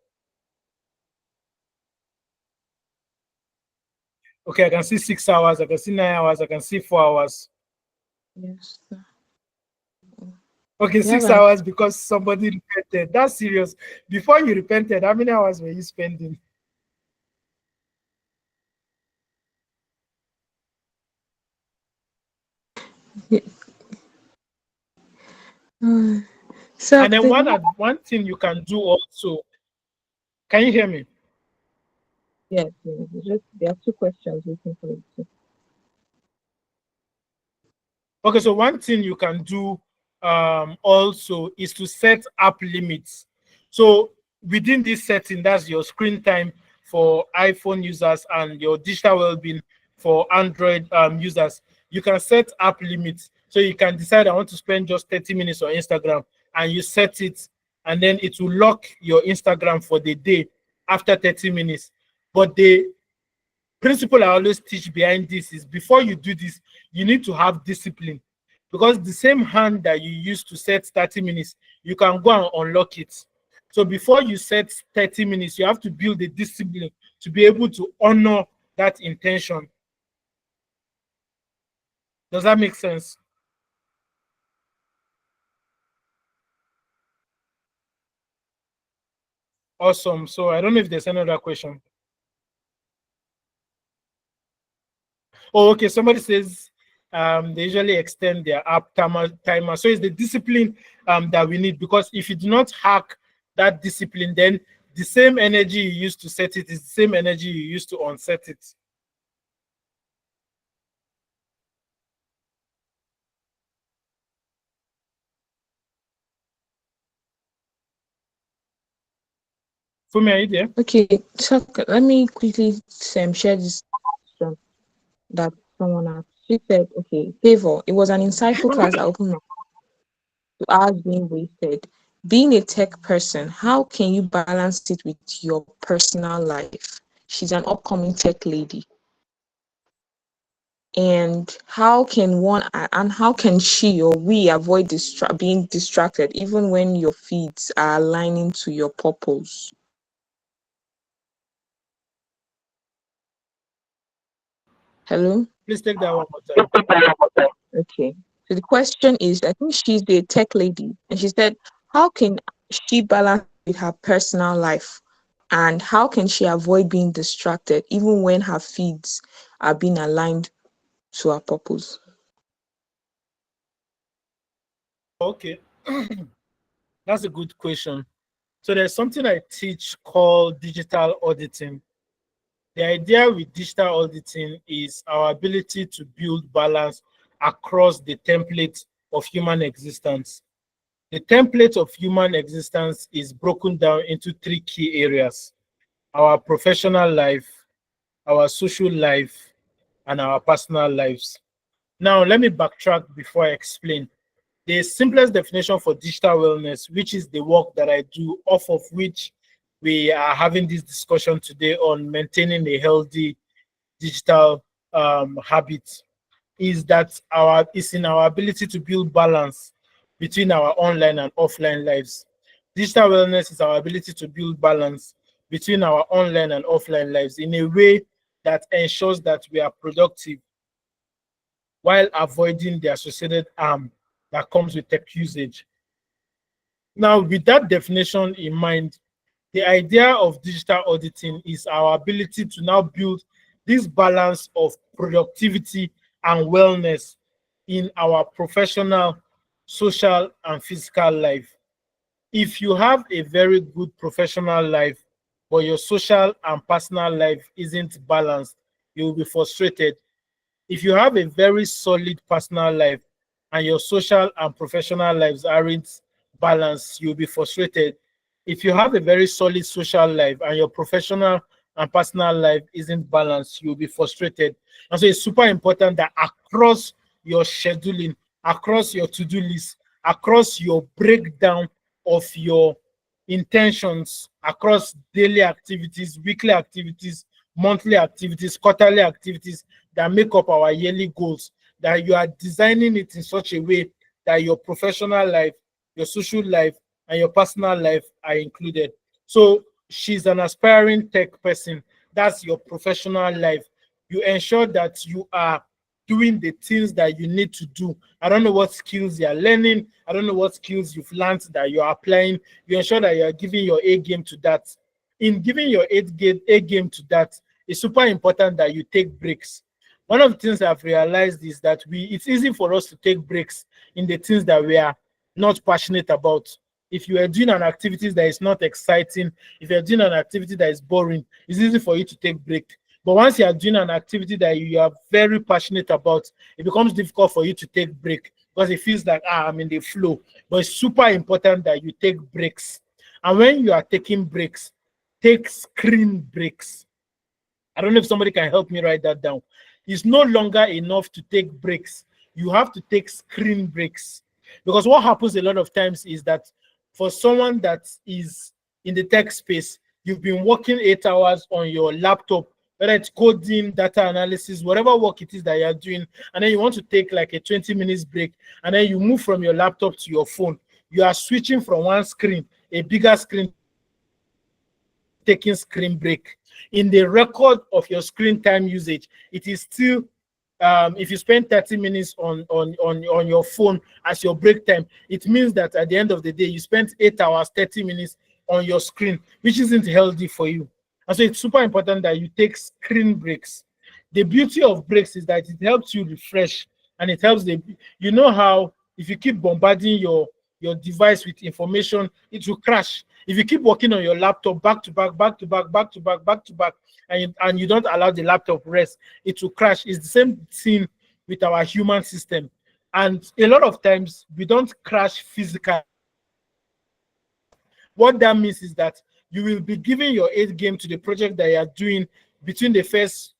Okay, I can see 6 hours, I can see 9 hours, I can see 4 hours. Yes, sir. Okay, We have 6 hours because somebody repented. That's serious. Before you repented, how many hours were you spending? So And then one thing you can do also, can you hear me? yes, yes, just there are two questions waiting for you. Okay, so one thing you can do also is to set app limits. So within this setting, that's your screen time for iPhone users and your digital well-being for Android users. You can set app limits. So you can decide I want to spend just 30 minutes on Instagram, and you set it, and then it will lock your Instagram for the day after 30 minutes. But the principle I always teach behind this is before you do this, you need to have discipline, because the same hand that you use to set 30 minutes, you can go and unlock it. So before you set 30 minutes, you have to build a discipline to be able to honor that intention. Does that make sense? Awesome. So I don't know if there's another question. Oh, okay. Somebody says they usually extend their app timer. So it's the discipline that we need, because if you do not hack that discipline, then the same energy you use to set it is the same energy you use to unset it. Fumi, are you there? Okay, so let me quickly share this question that someone asked. She said, okay, favor, it was an insightful class that opened my to hours being wasted. Being a tech person, how can you balance it with your personal life? She's an upcoming tech lady. And how can she or we avoid being distracted even when your feeds are aligning to your purpose? Hello? Please take that one more time. Okay. So the question is, I think she's a tech lady, and she said, how can she balance with her personal life? And how can she avoid being distracted even when her feeds are being aligned to her purpose? Okay, that's a good question. So there's something I teach called digital auditing. The idea with digital auditing is our ability to build balance across the template of human existence. The template of human existence is broken down into three key areas: our professional life, our social life, and our personal lives. Now, let me backtrack before I explain. The simplest definition for digital wellness, which is the work that I do, off of which we are having this discussion today on maintaining a healthy digital habit, is that is in our ability to build balance between our online and offline lives. Digital wellness is our ability to build balance between our online and offline lives in a way that ensures that we are productive while avoiding the associated harm that comes with tech usage. Now, with that definition in mind, the idea of digital auditing is our ability to now build this balance of productivity and wellness in our professional, social, and physical life. If you have a very good professional life, but your social and personal life isn't balanced, you will be frustrated. If you have a very solid personal life and your social and professional lives aren't balanced, you'll be frustrated. If you have a very solid social life and your professional and personal life isn't balanced, you'll be frustrated. And so it's super important that across your scheduling, across your to-do list, across your breakdown of your intentions, across daily activities, weekly activities, monthly activities, quarterly activities that make up our yearly goals, that you are designing it in such a way that your professional life, your social life, and your personal life are included. So she's an aspiring tech person. That's your professional life. You ensure that you are doing the things that you need to do. I don't know what skills you are learning. I don't know what skills you've learned that you are applying. You ensure that you are giving your A game to that. In giving your A game to that, it's super important that you take breaks. One of the things I've realized is that it's easy for us to take breaks in the things that we are not passionate about. If you are doing an activity that is not exciting, if you're doing an activity that is boring, it's easy for you to take break. But once you are doing an activity that you are very passionate about, it becomes difficult for you to take break because it feels like, I'm in the flow. But it's super important that you take breaks. And when you are taking breaks, take screen breaks. I don't know if somebody can help me write that down. It's no longer enough to take breaks. You have to take screen breaks. Because what happens a lot of times is that for someone that is in the tech space, you've been working 8 hours on your laptop, whether it's coding, data analysis, whatever work it is that you're doing, and then you want to take like a 20 minutes break, and then you move from your laptop to your phone. You are switching from one screen, a bigger screen, taking screen break. In the record of your screen time usage, it is still if you spend 30 minutes on your phone as your break time, it means that at the end of the day, you spent 8 hours, 30 minutes on your screen, which isn't healthy for you. And so it's super important that you take screen breaks. The beauty of breaks is that it helps you refresh and it helps you know how if you keep bombarding your device with information, it will crash. If you keep working on your laptop back to back, back to back, back to back, back to back, and you don't allow the laptop rest, it will crash. It's the same thing with our human system. And a lot of times we don't crash physically. What that means is that you will be giving your 8 game to the project that you are doing between the first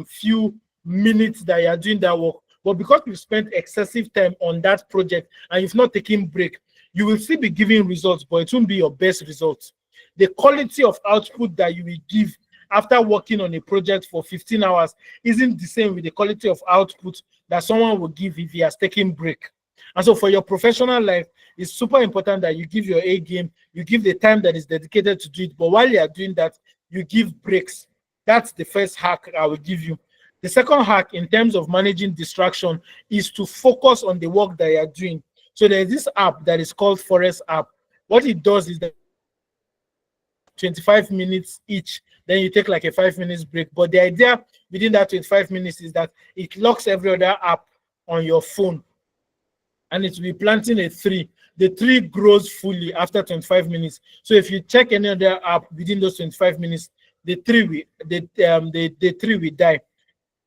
few minutes that you are doing that work. But because you've spent excessive time on that project and you've not taken break, you will still be giving results, but it won't be your best results. The quality of output that you will give after working on a project for 15 hours isn't the same with the quality of output that someone will give if he has taken break. And so for your professional life, it's super important that you give your A game, you give the time that is dedicated to do it. But while you are doing that, you give breaks. That's the first hack I will give you. The second hack in terms of managing distraction is to focus on the work that you are doing. So there's this app that is called Forest app. What it does is that 25 minutes each, then you take like a 5 minutes break. But the idea within that 25 minutes is that it locks every other app on your phone and it will be planting a tree. The tree grows fully after 25 minutes. So if you check any other app within those 25 minutes, the tree will die.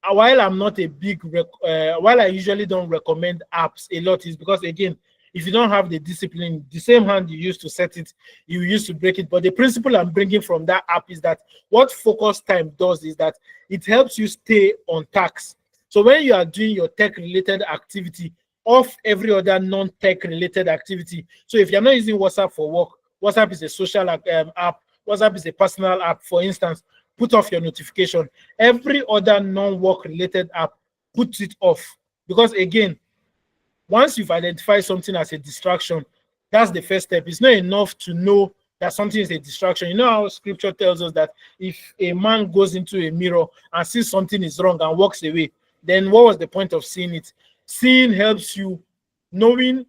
While I'm not a while I usually don't recommend apps a lot, is because again, if you don't have the discipline, the same hand you use to set it, you use to break it. But the principle I'm bringing from that app is that what focus time does is that it helps you stay on task. So when you are doing your tech related activity off every other non-tech related activity. So if you're not using WhatsApp for work, WhatsApp is a social app, WhatsApp is a personal app, for instance, put off your notification. Every other non-work related app, put it off. Because again, once you've identified something as a distraction, that's the first step. It's not enough to know that something is a distraction. You know how scripture tells us that if a man goes into a mirror and sees something is wrong and walks away, then what was the point of seeing it? Seeing helps you, knowing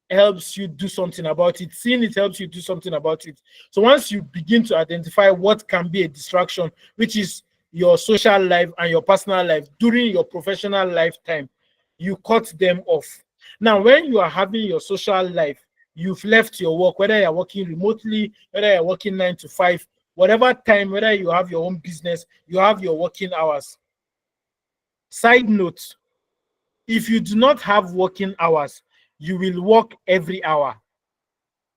helps you do something about it. Seeing it helps you do something about it. So once you begin to identify what can be a distraction, which is your social life and your personal life during your professional lifetime, you cut them off. Now, when you are having your social life, you've left your work, whether you're working remotely, whether you're working 9 to 5, whatever time, whether you have your own business, you have your working hours. Side note, if you do not have working hours, you will work every hour.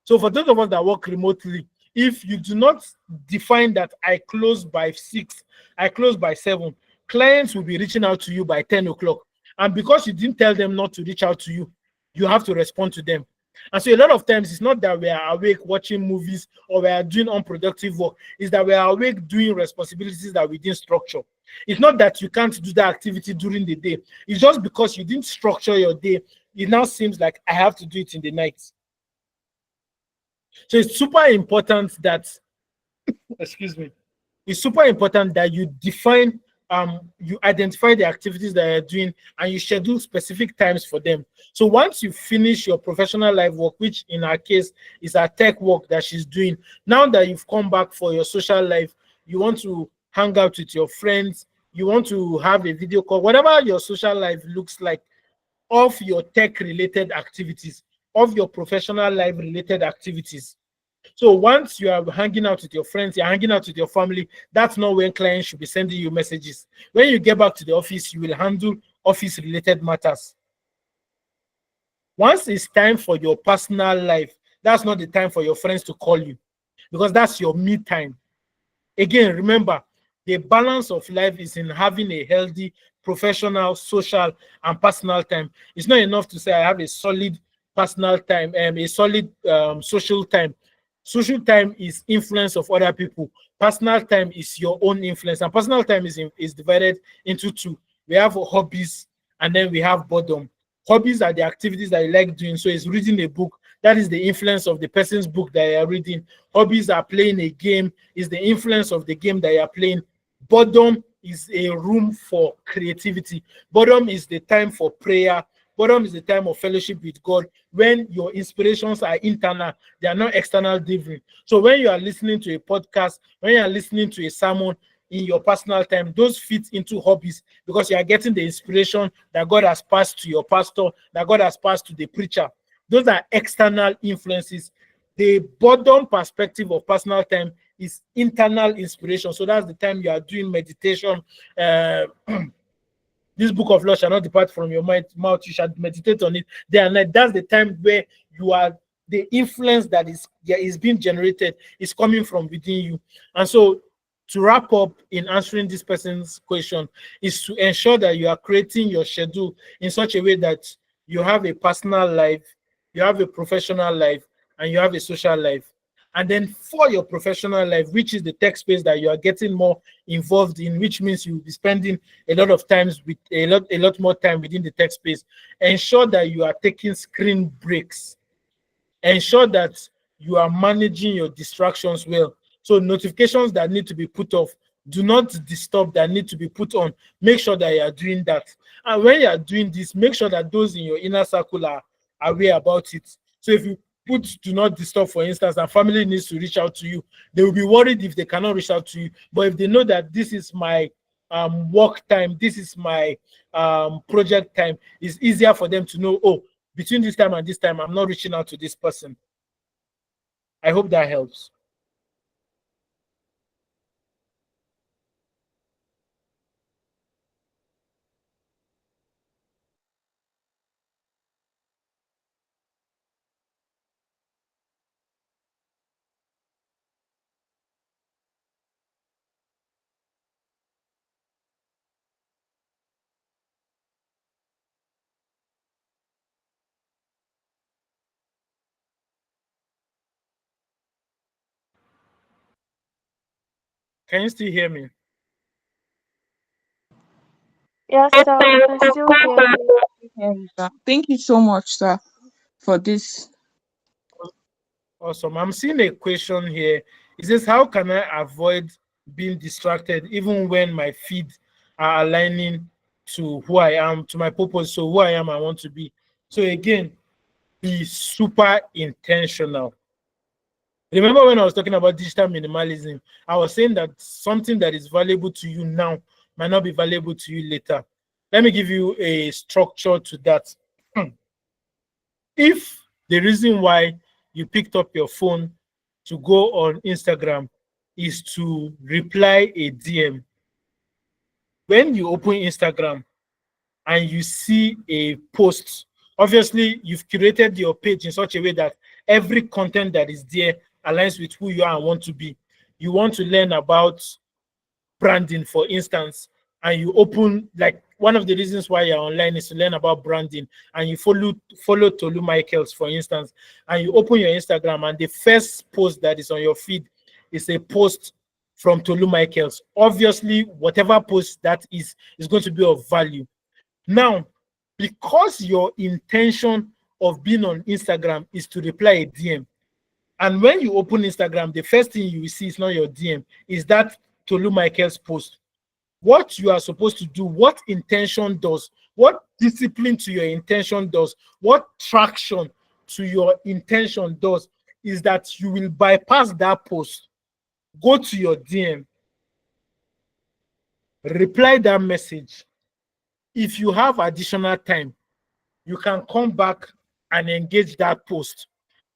So for those of us that work remotely, if you do not define that I close by 6, I close by 7, clients will be reaching out to you by 10 o'clock. And because you didn't tell them not to reach out to you, you have to respond to them. And so a lot of times it's not that we are awake watching movies or we are doing unproductive work. It's that we are awake doing responsibilities that we didn't structure. It's not that you can't do that activity during the day. It's just because you didn't structure your day. It now seems like I have to do it in the night. So it's super important that, excuse me, it's super important that you define, you identify the activities that you're doing and you schedule specific times for them. So once you finish your professional life work, which in our case is our tech work that she's doing, now that you've come back for your social life, you want to hang out with your friends, you want to have a video call, whatever your social life looks like, of your tech related activities, of your professional life related activities. So once you are hanging out with your friends, you're hanging out with your family, that's not when clients should be sending you messages. When you get back to the office, you will handle office related matters. Once it's time for your personal life, that's not the time for your friends to call you, because that's your me time. Again, remember, the balance of life is in having a healthy professional, social, and personal time. It's not enough to say I have a solid personal time and a solid social time. Social time is influence of other people. Personal time is your own influence, and personal time is divided into two. We have hobbies, and then we have boredom. Hobbies are the activities that you like doing. So it's reading a book. That is the influence of the person's book that you are reading. Hobbies are playing a game. Is the influence of the game that you are playing. Boredom is a room for creativity. Boredom is the time for prayer. Boredom is the time of fellowship with God, when your inspirations are internal, they are not external driven. So when you are listening to a podcast, when you are listening to a sermon in your personal time, those fit into hobbies, because you are getting the inspiration that God has passed to your pastor, that God has passed to the preacher. Those are external influences. The boredom perspective of personal time is internal inspiration. So that's the time you are doing meditation. This book of law shall not depart from your mouth. You shall meditate on it day and night. That's the time where you are, the influence that is being generated is coming from within you. And so to wrap up in answering this person's question is to ensure that you are creating your schedule in such a way that you have a personal life, you have a professional life, and you have a social life. And then for your professional life, which is the tech space that you are getting more involved in, which means you'll be spending a lot of times with a lot more time within the tech space, ensure that you are taking screen breaks. Ensure that you are managing your distractions well. So notifications that need to be put off, do not disturb that need to be put on. Make sure that you are doing that. And when you are doing this, make sure that those in your inner circle are aware about it. So if you put do not disturb, for instance, and family needs to reach out to you, they will be worried if they cannot reach out to you. But if they know that this is my work time, this is my project time, it's easier for them to know, oh, between this time and this time, I'm not reaching out to this person. I hope that helps. Can you still hear me? Yes, sir, we can still hear you. Yeah, sir. Thank you so much, sir, for this. Awesome. I'm seeing a question here. It says, how can I avoid being distracted even when my feet are aligning to who I am, to my purpose, so who I am, I want to be? So again, be super intentional. Remember when I was talking about digital minimalism, I was saying that something that is valuable to you now might not be valuable to you later. Let me give you a structure to that. If the reason why you picked up your phone to go on Instagram is to reply a DM, when you open Instagram, and you see a post, obviously you've curated your page in such a way that every content that is there aligns with who you are and want to be. You want to learn about branding, for instance, and you open, like, one of the reasons why you're online is to learn about branding, and you follow Tolu Michaels, for instance, and you open your Instagram, and the first post that is on your feed is a post from Tolu Michaels. Obviously, whatever post that is going to be of value. Now, because your intention of being on Instagram is to reply a DM, and when you open Instagram, the first thing you will see is not your DM, is that Tolu Michaels post. What you are supposed to do, what intention does, what discipline to your intention does, what traction to your intention does, is that you will bypass that post, go to your DM, reply that message. If you have additional time, you can come back and engage that post.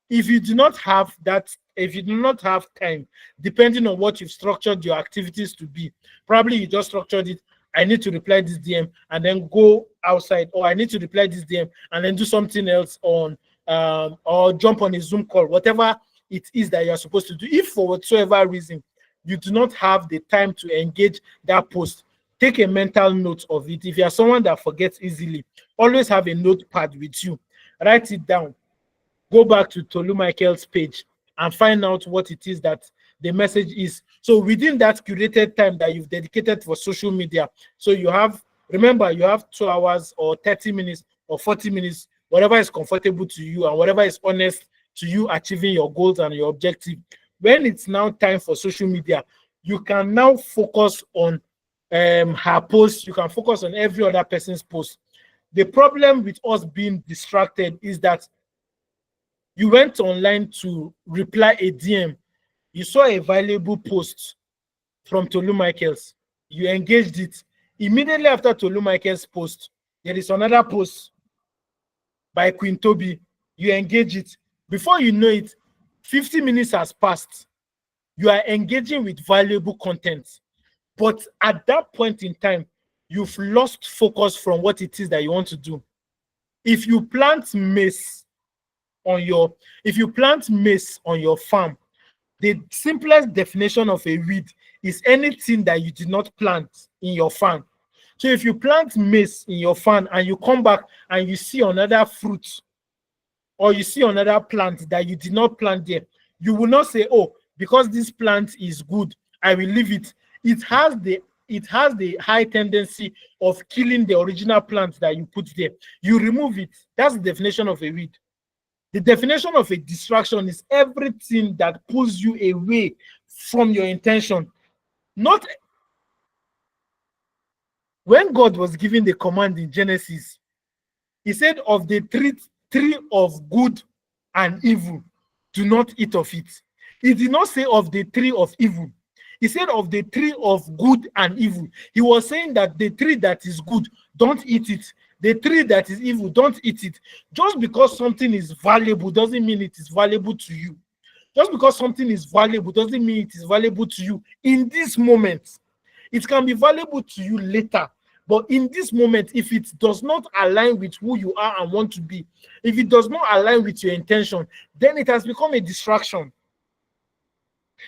If you do not have that, if you do not have time, depending on what you've structured your activities to be, probably you just structured it, I need to reply this DM and then go outside, or I need to reply this DM and then do something else on, or jump on a Zoom call, whatever it is that you're supposed to do. If for whatsoever reason you do not have the time to engage that post, take a mental note of it. If you are someone that forgets easily, always have a notepad with you, write it down. Go back to Tolu Michaels' page and find out what it is that the message is. So within that curated time that you've dedicated for social media, so you have, remember, you have 2 hours or 30 minutes or 40 minutes, whatever is comfortable to you and whatever is honest to you achieving your goals and your objective. When it's now time for social media, you can now focus on her post. You can focus on every other person's post. The problem with us being distracted is that you went online to reply a DM. You saw a valuable post from Tolu Michaels. You engaged it. Immediately after Tolu Michaels' post, there is another post by Queen Toby. You engage it. Before you know it, 50 minutes has passed. You are engaging with valuable content. But at that point in time, you've lost focus from what it is that you want to do. If you plant maize on your farm, the simplest definition of a weed is anything that you did not plant in your farm. So if you plant maize in your farm and you come back and you see another fruit or you see another plant that you did not plant there, you will not say, oh, because this plant is good, I will leave it. It has the high tendency of killing the original plant that you put there. You remove it. That's the definition of a weed. The definition of a distraction is everything that pulls you away from your intention. Not when God was giving the command in Genesis, he said, of the tree of good and evil, do not eat of it. He did not say of the tree of evil. He said of the tree of good and evil. He was saying that the tree that is good, don't eat it. The tree that is evil, don't eat it. Just because something is valuable doesn't mean it is valuable to you. Just because something is valuable doesn't mean it is valuable to you in this moment. It can be valuable to you later. But in this moment, if it does not align with who you are and want to be, if it does not align with your intention, then it has become a distraction.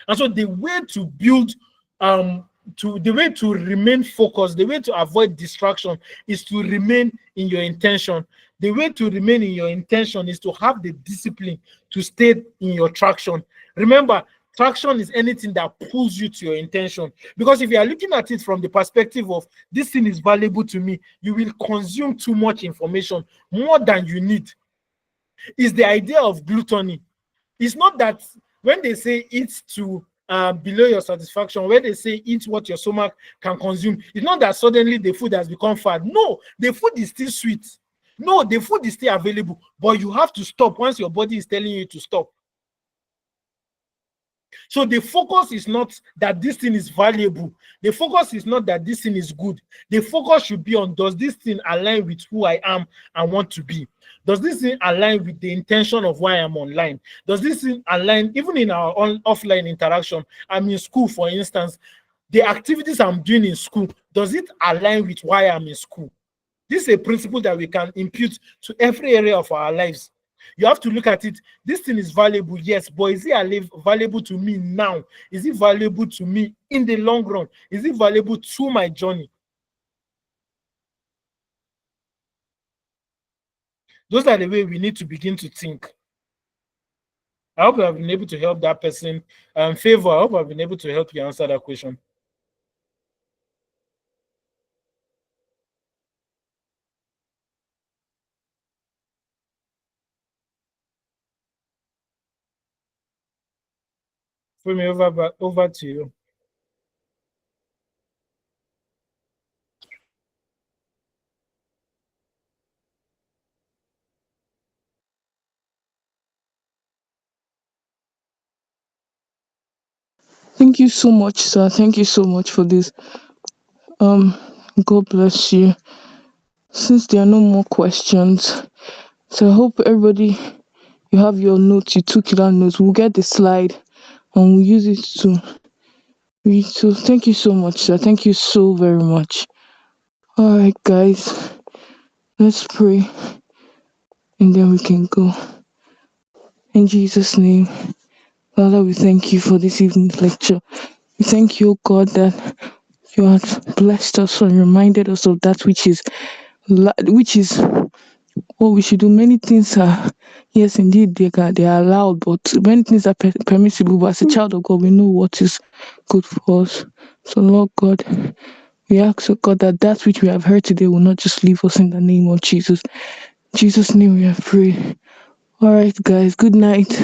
And so the way to build the way to remain focused, the way to avoid distraction is to remain in your intention. The way to remain in your intention is to have the discipline to stay in your traction. Remember, traction is anything that pulls you to your intention. Because if you are looking at it from the perspective of this thing is valuable to me, you will consume too much information, more than you need. It's the idea of gluttony. It's not that when they say eat to below your satisfaction, when they say eat what your stomach can consume, it's not that suddenly the food has become fat. No, the food is still sweet. No, the food is still available, but you have to stop once your body is telling you to stop. So the focus is not that this thing is valuable. The focus is not that this thing is good. The focus should be on, does this thing align with who I am and want to be? Does this thing align with the intention of why I'm online? Does this thing align, even in our offline interaction? I'm in school, for instance. The activities I'm doing in school, does it align with why I'm in school? This is a principle that we can impute to every area of our lives. You have to look at it. This thing is valuable, yes, but is it valuable to me now? Is it valuable to me in the long run? Is it valuable to my journey? Those are the way we need to begin to think. I hope I've been able to help that person. Favor, I hope I've been able to help you answer that question. Fumi, over to you. Thank you so much, sir. Thank you so much for this. God bless you. Since there are no more questions, so I hope everybody, you have your notes, you took it down notes. We'll get the slide and we'll use it to read. So thank you so much, sir. Thank you so very much. All right, guys, let's pray and then we can go. In Jesus' name, Father, we thank you for this evening's lecture. We thank you, God, that you have blessed us and reminded us of that which is what we should do. Many things are, yes, indeed, they are allowed, but many things are permissible. But as a child of God, we know what is good for us. So, Lord God, we ask, oh God, that which we have heard today will not just leave us in the name of Jesus. In Jesus' name we have prayed. All right, guys, good night.